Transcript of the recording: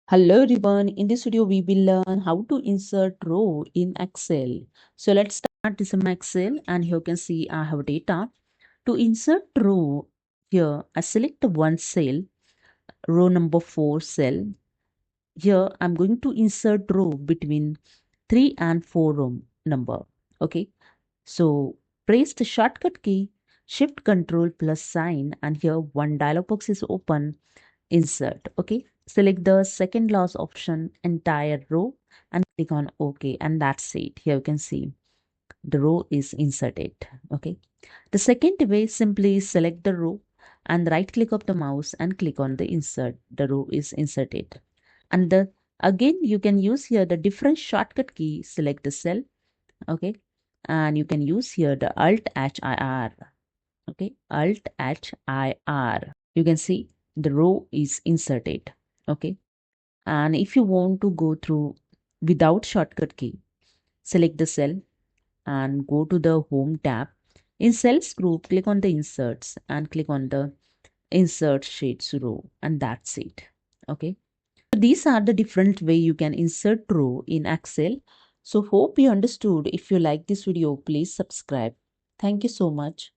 Hello everyone, in this video we will learn how to insert row in Excel. So let's start this in my Excel, and here you can see I have data. To insert row, here I select one cell, row number 4 cell. Here I'm going to insert row between 3 and 4 row number. Okay, so press the shortcut key Shift Control plus sign, and here one dialog box is open. Insert. Okay, select the second last option, entire row, and click on OK, and that's it. Here you can see the row is inserted. Okay, the second way, simply select the row and right click of the mouse and click on the insert. The row is inserted. And the again you can use here the different shortcut key. Select the cell. Okay, and you can use here the Alt H I R. Okay, Alt H I R. You can see the row is inserted. Okay, and if you want to go through without shortcut key, select the cell and go to the home tab. In cells group, click on the inserts and click on the insert sheets row, and that's it. Okay, so these are the different way you can insert row in Excel. So hope you understood. If you like this video, please subscribe. Thank you so much.